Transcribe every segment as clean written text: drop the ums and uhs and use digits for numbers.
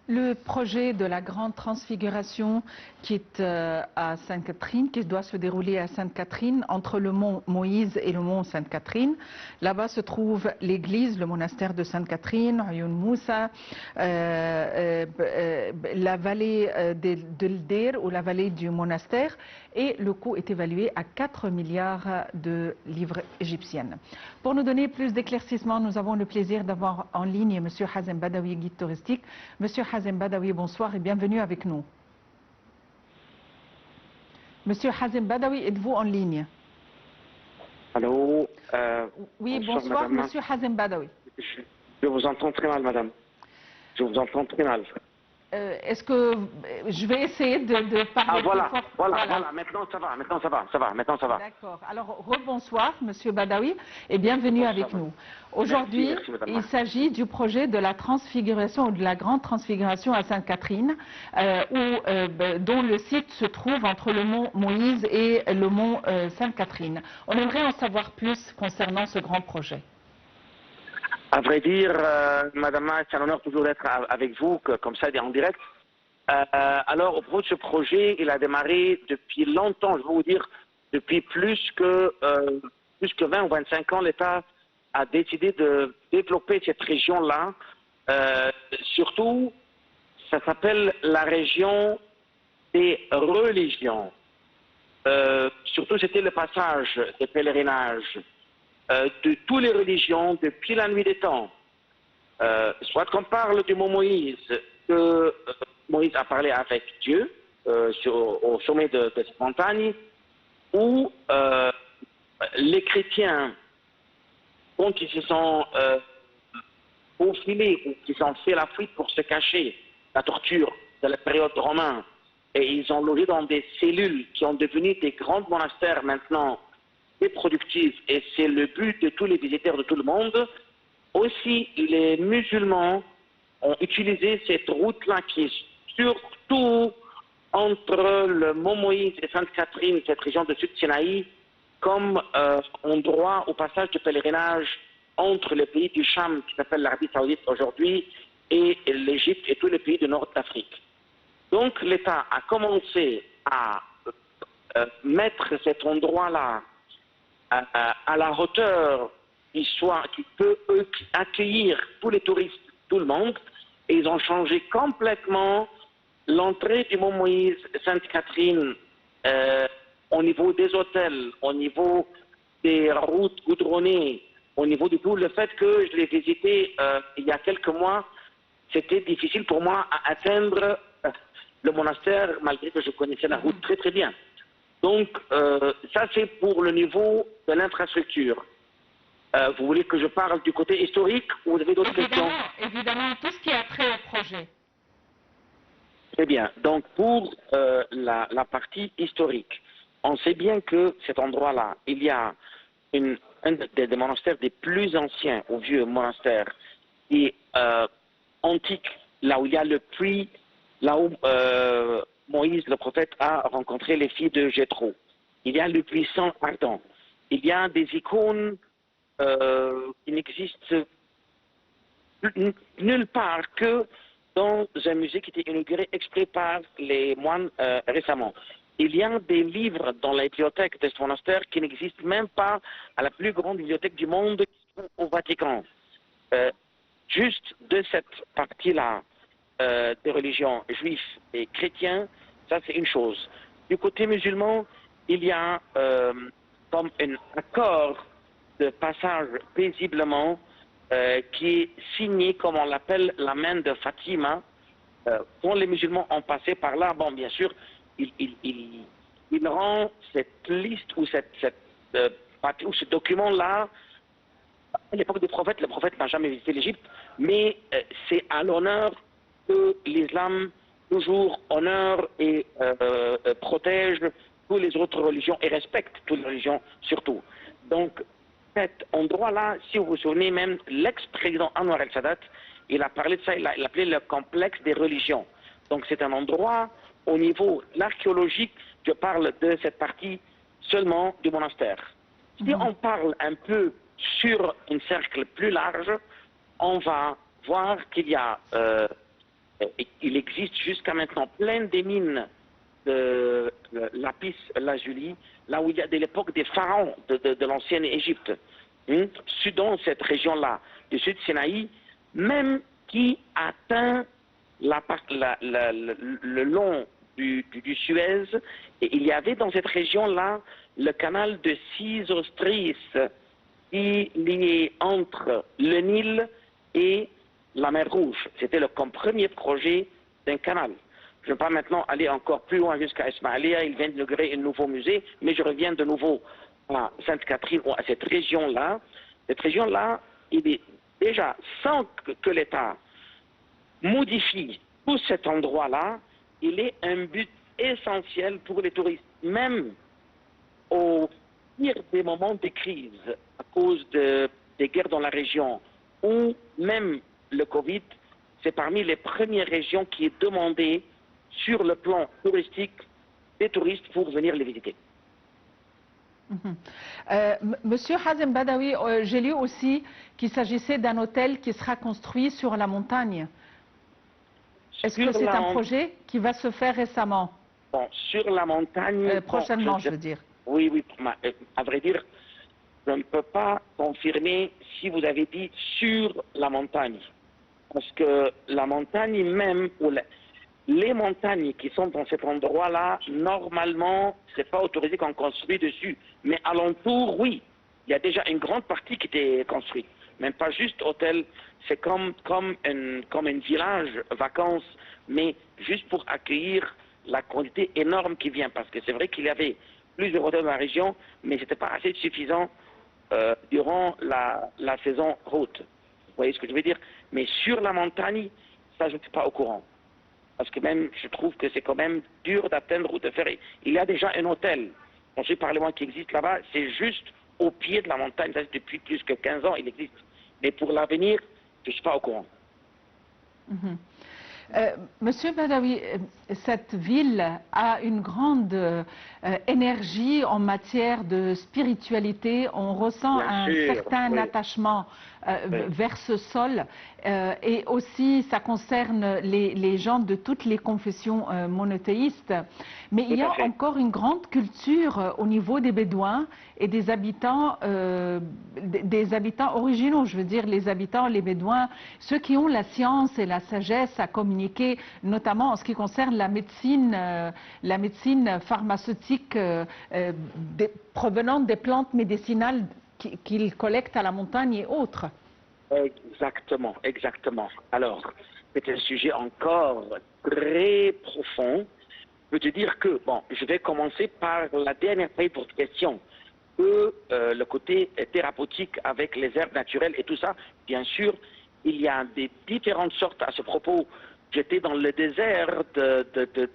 Le projet de la grande transfiguration qui est à Sainte-Catherine, qui doit se dérouler à Sainte-Catherine, entre le mont Moïse et le mont Sainte-Catherine. Là-bas se trouve l'église, le monastère de Sainte-Catherine, Ayoun Moussa, la vallée de l'Der ou la vallée du monastère, et le coût est évalué à 4 milliards de livres égyptiennes. Pour nous donner plus d'éclaircissements, nous avons le plaisir d'avoir en ligne M. Hazem Badawi, guide touristique. Monsieur Hazem Badawi, bonsoir et bienvenue avec nous. Monsieur Hazem Badawi, êtes-vous en ligne? Allô. Oui, bonsoir, Monsieur Hazem Badawi. Je vous entends très mal, madame. Je vous entends très mal. Est-ce que je vais essayer de parler voilà, plus fort? voilà, maintenant ça va. D'accord. Alors, rebonsoir, Monsieur Badawi, et bienvenue avec nous. Aujourd'hui, il s'agit du projet de la transfiguration ou de la grande transfiguration à Sainte-Catherine, dont le site se trouve entre le mont Moïse et le mont Sainte-Catherine. On aimerait en savoir plus concernant ce grand projet. À vrai dire, madame, c'est un honneur toujours d'être avec vous, comme ça, en direct. Alors, au propos de ce projet, il a démarré depuis longtemps, je vais vous dire, depuis plus que 20 ou 25 ans, l'État a décidé de développer cette région-là. Surtout, ça s'appelle la région des religions. Surtout, c'était le passage des pèlerinages de toutes les religions depuis la nuit des temps. Soit qu'on parle du mont Moïse, que Moïse a parlé avec Dieu au sommet de cette montagne, où les chrétiens, quand ils se sont faufilés ou qu'ils ont fait la fuite pour se cacher la torture de la période romaine, et ils ont logé dans des cellules qui ont devenu des grands monastères maintenant et productifs, et c'est le but de tous les visiteurs de tout le monde. Aussi, les musulmans ont utilisé cette route-là qui est surtout entre le mont Moïse et Sainte-Catherine, cette région de Sud-Sinaï, comme endroit au passage de pèlerinage entre le pays du Cham, qui s'appelle l'Arabie Saoudite aujourd'hui, et l'Égypte et tous les pays du nord d'Afrique. Donc l'État a commencé à mettre cet endroit-là à la hauteur qui peut accueillir tous les touristes, tout le monde, et ils ont changé complètement l'entrée du mont Moïse, Sainte-Catherine, au niveau des hôtels, au niveau des routes goudronnées, au niveau du tout. Le fait que je l'ai visité il y a quelques mois, c'était difficile pour moi à atteindre le monastère, malgré que je connaissais la route très très bien. Donc, ça c'est pour le niveau de l'infrastructure. Vous voulez que je parle du côté historique ou vous avez d'autres questions? Évidemment, tout ce qui a trait au projet. Très bien. Donc, pour la partie historique, on sait bien que cet endroit-là, il y a un des monastères des plus anciens, ou vieux monastères, qui est antique, là où il y a le puits, là où Moïse, le prophète, a rencontré les filles de Jéthro. Il y a le puissant ardent. Il y a des icônes qui n'existent nulle part que dans un musée qui était inauguré exprès par les moines récemment. Il y a des livres dans la bibliothèque de ce monastère qui n'existent même pas à la plus grande bibliothèque du monde au Vatican. Juste de cette partie-là des religions juifs et chrétiens, ça c'est une chose. Du côté musulman, il y a comme un accord de passage paisiblement qui est signé, comme on l'appelle, la main de Fatima. Quand les musulmans ont passé par là, bon, bien sûr, il rend cette liste ou ou ce document-là. À l'époque du prophète, le prophète n'a jamais visité l'Égypte, mais c'est à l'honneur que l'islam toujours honore et protège toutes les autres religions et respecte toutes les religions surtout. Donc, cet endroit-là, si vous vous souvenez même, l'ex-président Anwar el-Sadat, il a parlé de ça, il appelé le complexe des religions. Donc c'est un endroit, au niveau archéologique, je parle de cette partie seulement du monastère. Si on parle un peu sur un cercle plus large, on va voir qu'il y a Il existe jusqu'à maintenant plein de mines de lapis lazuli, là où il y a de l'époque des pharaons de l'ancienne Égypte, dans cette région-là, du sud Sinaï, même qui atteint le long du Suez, et il y avait dans cette région-là le canal de Sisostris qui liait entre le Nil et la mer Rouge. C'était comme premier projet d'un canal. Je ne vais pas maintenant aller encore plus loin jusqu'à Ismailia, il vient d'inaugurer un nouveau musée, mais je reviens de nouveau à Sainte-Catherine, à cette région-là. Cette région-là, il est déjà, sans que l'État modifie tout cet endroit-là, il est un but essentiel pour les touristes, même au pire des moments de crise, à cause des guerres dans la région, ou même le Covid, c'est parmi les premières régions qui est demandée sur le plan touristique des touristes pour venir les visiter. Monsieur Hazem Badawi, j'ai lu aussi qu'il s'agissait d'un hôtel qui sera construit sur la montagne. Est-ce que c'est un projet qui va se faire récemment? Bon, sur la montagne... prochainement, je veux dire. Oui, oui, à vrai dire, je ne peux pas confirmer si vous avez dit sur la montagne. Parce que la montagne même, ou les montagnes qui sont dans cet endroit-là, normalement, ce n'est pas autorisé qu'on construit dessus. Mais alentour, oui, il y a déjà une grande partie qui était construite. Même pas juste hôtel, c'est comme un village vacances, mais juste pour accueillir la quantité énorme qui vient. Parce que c'est vrai qu'il y avait plusieurs hôtels dans la région, mais ce n'était pas assez suffisant durant la saison haute. Vous voyez ce que je veux dire? Mais sur la montagne, ça, je ne suis pas au courant. Parce que même, je trouve que c'est quand même dur d'atteindre ou de faire. Il y a déjà un hôtel, conseil parlement qui existe là-bas, c'est juste au pied de la montagne. Ça, depuis plus que 15 ans, il existe. Mais pour l'avenir, je ne suis pas au courant. Monsieur Badawi, cette ville a une grande énergie en matière de spiritualité. On ressent certain attachement vers ce sol. Et aussi, ça concerne les gens de toutes les confessions monothéistes. Mais il y a encore une grande culture au niveau des Bédouins et des habitants originaux, je veux dire les habitants, les Bédouins, ceux qui ont la science et la sagesse à communiquer, notamment en ce qui concerne la médecine pharmaceutique provenant des plantes médicinales qu'ils collectent à la montagne et autres. Exactement, exactement. Alors, c'est un sujet encore très profond. Je peux te dire que, bon, je vais commencer par la dernière partie de votre question, que le côté thérapeutique avec les herbes naturelles et tout ça, bien sûr, il y a des différentes sortes à ce propos. J'étais dans le désert de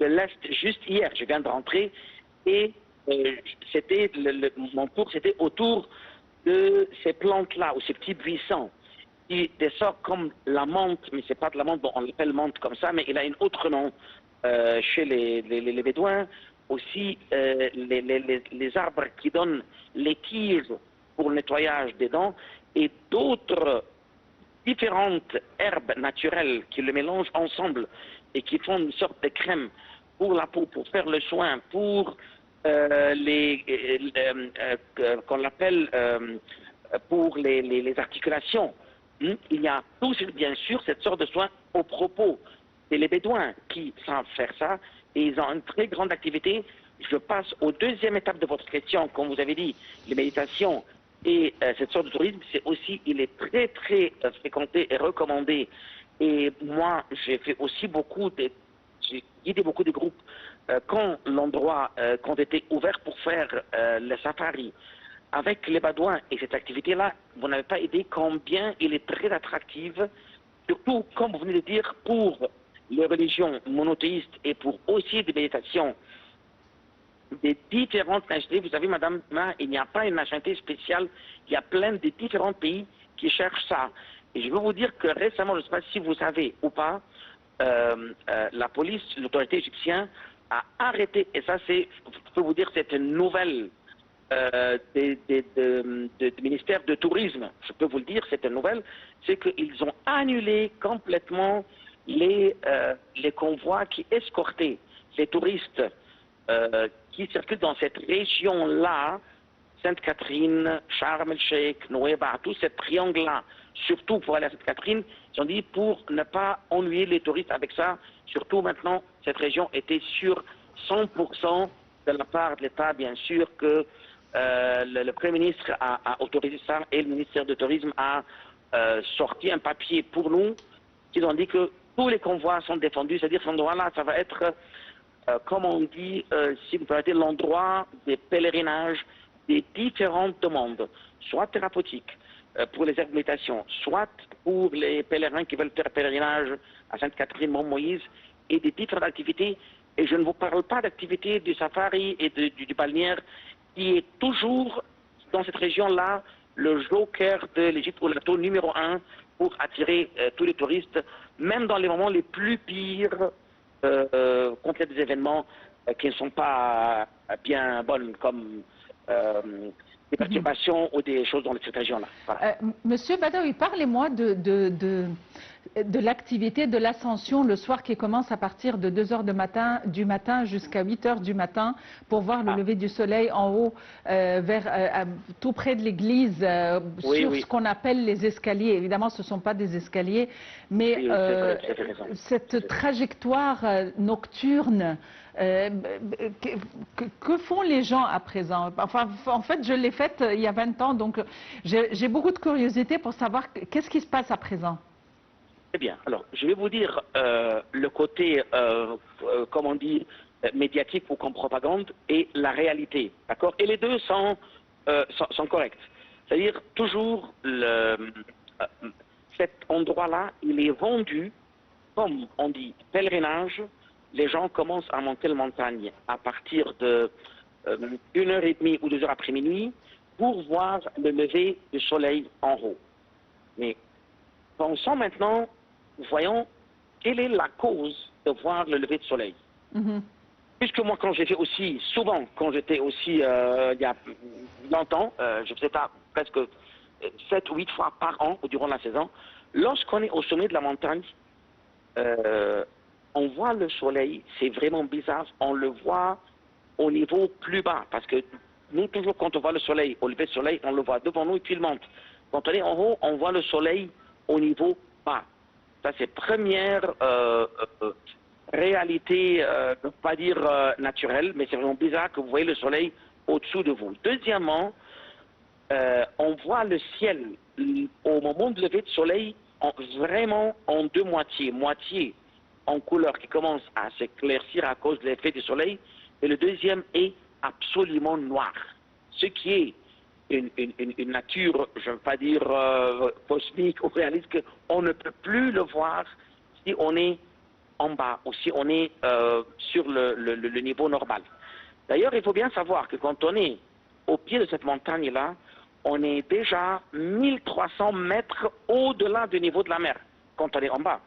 l'Est juste hier, je viens de rentrer, et mon tour, c'était autour de ces plantes-là, ou ces petits buissons, qui descendent comme la menthe, mais c'est pas de la menthe, bon, on l'appelle menthe comme ça, mais il a un autre nom chez les Bédouins. Aussi, les arbres qui donnent les tiges pour le nettoyage des dents, et d'autres différentes herbes naturelles qui le mélangent ensemble et qui font une sorte de crème pour la peau, pour faire le soin, pour qu'on appelle pour les articulations. Il y a tous, bien sûr, cette sorte de soins au propos. C'est les Bédouins qui savent faire ça et ils ont une très grande activité. Je passe aux deuxième étape de votre question, comme vous avez dit, les méditations et cette sorte de tourisme, c'est aussi, il est très très fréquenté et recommandé. Et moi, j'ai fait aussi j'ai guidé beaucoup de groupes quand quand était ouvert pour faire le safari. Avec les Bédouins et cette activité-là, vous n'avez pas idée combien il est très attractif, surtout, comme vous venez de dire, pour les religions monothéistes et pour aussi des méditations, des différentes nationalités. Vous savez, Madame, il n'y a pas une nationalité spéciale, il y a plein de différents pays qui cherchent ça. Et je veux vous dire que récemment, je ne sais pas si vous savez ou pas, la police, l'autorité égyptienne a arrêté, et ça c'est, je peux vous dire, c'est une nouvelle du ministère de Tourisme, je peux vous le dire, c'est une nouvelle, c'est qu'ils ont annulé complètement les convois qui escortaient les touristes qui circulent dans cette région-là, Sainte-Catherine, Sharm el-Sheikh, Nouéba, tout ce triangle-là, surtout pour aller à Sainte-Catherine, ils ont dit pour ne pas ennuyer les touristes avec ça, surtout maintenant, cette région était sur 100% de la part de l'État, bien sûr, que le Premier ministre a autorisé ça et le ministère du Tourisme a sorti un papier pour nous qui ont dit que tous les convois sont défendus, c'est-à-dire cet endroit-là, ça va être, comme on dit, si vous permettez, l'endroit des pèlerinages des différentes demandes, soit thérapeutiques pour les méditations, soit pour les pèlerins qui veulent faire pèlerinage à Sainte-Catherine, Mont-Moïse, et des différentes activités. Et je ne vous parle pas d'activités du safari et du balnéaire, qui est toujours dans cette région-là le joker de l'Égypte ou l'atout numéro 1 pour attirer tous les touristes, même dans les moments les plus pires, quand il y a des événements qui ne sont pas bien bonnes, comme des perturbations ou des choses dans cette région-là. Voilà. Monsieur Badawi, parlez-moi de l'activité de l'ascension le soir qui commence à partir de 2 heures du matin jusqu'à 8 heures du matin pour voir le lever du soleil en haut, tout près de l'église, sur ce qu'on appelle les escaliers. Évidemment, ce ne sont pas des escaliers, mais cette trajectoire nocturne, que font les gens à présent? Enfin, en fait, je l'ai faite il y a 20 ans, donc j'ai beaucoup de curiosité pour savoir qu'est-ce qui se passe à présent. Eh bien, alors, je vais vous dire le côté, comme on dit, médiatique ou comme propagande et la réalité, d'accord? Et les deux sont corrects. C'est-à-dire, toujours, cet endroit-là, il est vendu, comme on dit, pèlerinage. Les gens commencent à monter la montagne à partir de 1h30 ou 2h après minuit pour voir le lever du soleil en haut. Mais pensons maintenant, voyons quelle est la cause de voir le lever du soleil. Puisque moi, quand j'ai fait aussi, souvent, quand j'étais aussi, il y a longtemps, je faisais ça presque 7 ou 8 fois par an durant la saison, lorsqu'on est au sommet de la montagne, on voit le soleil, c'est vraiment bizarre, on le voit au niveau plus bas, parce que nous, toujours quand on voit le soleil, au lever du soleil, on le voit devant nous et puis il monte. Quand on est en haut, on voit le soleil au niveau bas. Ça, c'est première réalité, je ne veux pas dire naturelle, mais c'est vraiment bizarre que vous voyez le soleil au-dessous de vous. Deuxièmement, on voit le ciel au moment du lever du soleil vraiment en deux moitiés. Moitié en couleur qui commence à s'éclaircir à cause de l'effet du soleil, et le deuxième est absolument noir. Ce qui est une nature, je ne veux pas dire cosmique ou réaliste, qu'on ne peut plus le voir si on est en bas ou si on est sur le niveau normal. D'ailleurs, il faut bien savoir que quand on est au pied de cette montagne-là, on est déjà 1300 mètres au-delà du niveau de la mer, quand on est en bas.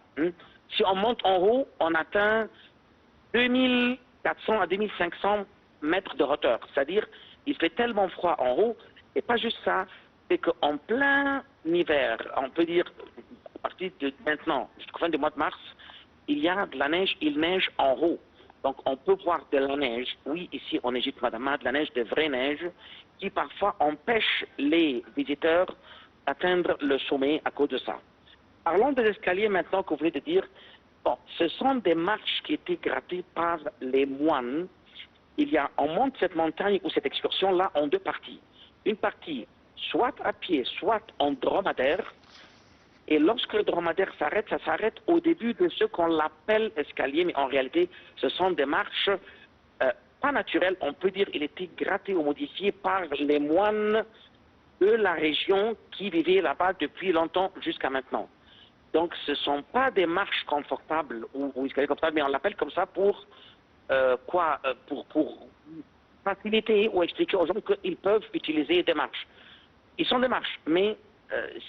Si on monte en haut, on atteint 2400 à 2500 mètres de hauteur. C'est-à-dire, il fait tellement froid en haut, et pas juste ça, c'est qu'en plein hiver, on peut dire, à partir de maintenant, jusqu'au fin du mois de mars, il y a de la neige, il neige en haut. Donc on peut voir de la neige, oui, ici en Égypte, madame, de la neige, de vraie neige, qui parfois empêche les visiteurs d'atteindre le sommet à cause de ça. Parlons des escaliers maintenant que vous venez de dire. Bon, ce sont des marches qui étaient grattées par les moines. On monte cette montagne ou cette excursion-là en deux parties. Une partie soit à pied, soit en dromadaire. Et lorsque le dromadaire s'arrête, ça s'arrête au début de ce qu'on appelle escalier, mais en réalité, ce sont des marches pas naturelles. On peut dire qu'il était gratté ou modifié par les moines de la région qui vivaient là-bas depuis longtemps jusqu'à maintenant. Donc, ce ne sont pas des marches confortables ou escaliers confortables, mais on l'appelle comme ça pour faciliter ou expliquer aux gens qu'ils peuvent utiliser des marches. Ils sont des marches, mais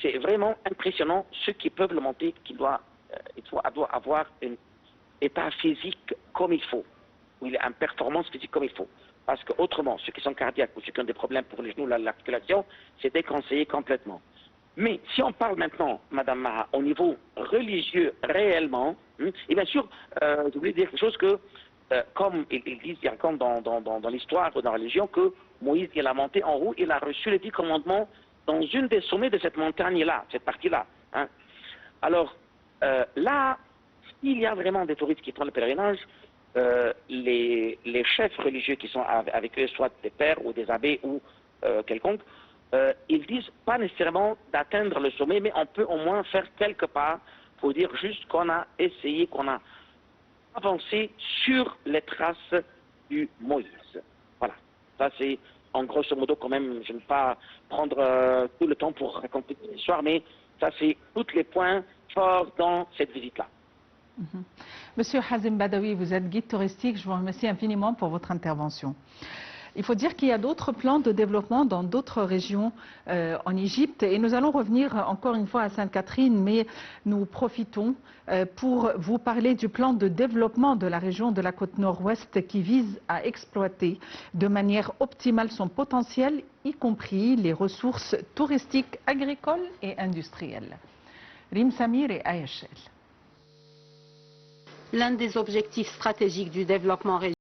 c'est vraiment impressionnant ceux qui peuvent le monter, il doit avoir un état physique comme il faut, où il a une performance physique comme il faut. Parce qu'autrement, ceux qui sont cardiaques ou ceux qui ont des problèmes pour les genoux, l'articulation, c'est déconseillé complètement. Mais si on parle maintenant, Madame Maha, au niveau religieux réellement, et bien sûr, je voulais dire quelque chose que, comme ils disent, il racontent dans l'histoire ou dans la religion, que Moïse, il a monté en haut, il a reçu les 10 commandements dans une des sommets de cette montagne-là, cette partie-là. Hein. Alors, là, s'il y a vraiment des touristes qui font le pèlerinage, les chefs religieux qui sont avec eux, soit des pères ou des abbés ou quelconque, ils disent pas nécessairement d'atteindre le sommet, mais on peut au moins faire quelques pas pour dire juste qu'on a essayé, qu'on a avancé sur les traces du Moïse. Voilà. Ça c'est en grosso modo quand même, je ne vais pas prendre tout le temps pour raconter l'histoire, mais ça c'est tous les points forts dans cette visite-là. Monsieur Hazem Badawi, vous êtes guide touristique, je vous remercie infiniment pour votre intervention. Il faut dire qu'il y a d'autres plans de développement dans d'autres régions en Égypte et nous allons revenir encore une fois à Sainte-Catherine, mais nous profitons pour vous parler du plan de développement de la région de la côte nord-ouest qui vise à exploiter de manière optimale son potentiel, y compris les ressources touristiques, agricoles et industrielles. Rim Samir et Ayachel. L'un des objectifs stratégiques du développement régional